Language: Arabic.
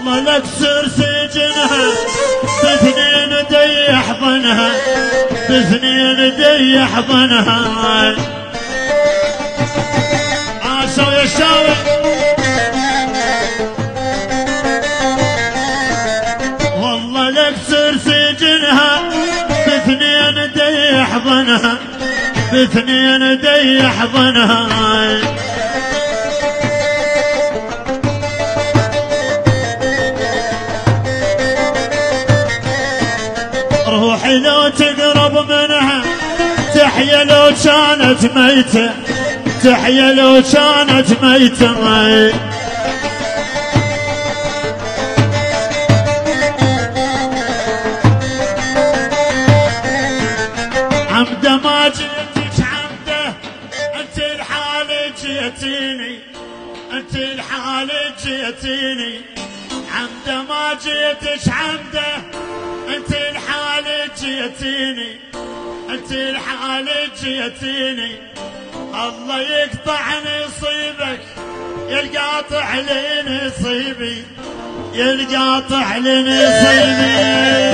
والله لكسر سجنها باثنين دي يحضنها باثنين دي يحضنها سوي يا شاوي والله لكسر سجنها باثنين دي يحضنها باثنين دي يحضنها روحي لو تقرب منها تحيا لو كانت ميتة تحيا لو كانت ميتة عمده ما جيتك عمده انت الحالة جيتيني انت الحالة جيتيني عمده ما جيتك عمده انت الحالة جيتيني انت الحالة جيتيني الله يقطع نصيبك يا القاطع لي نصيبي يا القاطع لي نصيبي